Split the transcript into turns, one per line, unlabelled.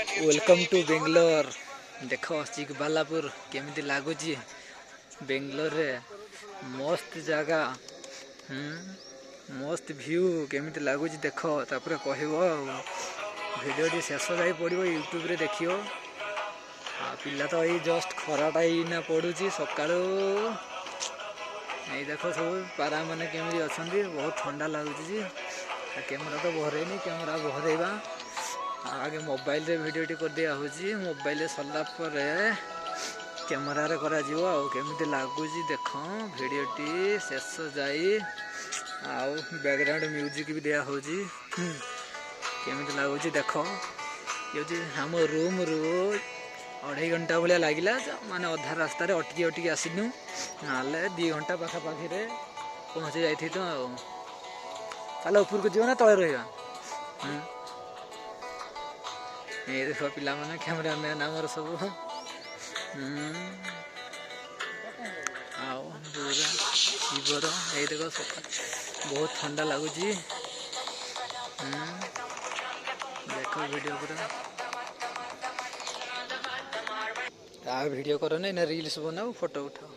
Welcome to Bangalore. देख चिकबालापुर केमिति लगुच बेंगलोर रे मस्त जगह मस्त व्यू केमिति लगुच देख तापर कहब भिडियो शेष जाई पड़ो यूट्यूब रे देखियो। पिला तो यही जस्ट खराटा ना पड़ू सकाळू ये देख सब पारा मैंने केमी अच्छा बहुत ठंडा लगुच। कैमेरा तो भरेनी कैमेरा भरेगा आगे मोबाइल रे वीडियो टी कर दिया होची मोबाइल सरला पर कैमेरा रे करा जीवो आ केमिति लागुची देख वीडियो टी शेष जाई आउ बैकग्राउंड म्यूजिक भी दिया होची केमिति लागुची देख ये हम रूम रू 2.5 घंटा भाया लगिला माने अधा रास्ता रे अटकी आसिनु नाले 2 घंटा पाखापाखि रे पहुँची जाई तो ताले ऊपर को जीव ना तले रहिबा। ये देखो पिला माने कैमरा मैन आमर सब आओ पूरा शिवर ये देखो बहुत ठंडा लगुच। देखो वीडियो पूरा वीडियो करो ना रील्स बनाओ फोटो उठाओ।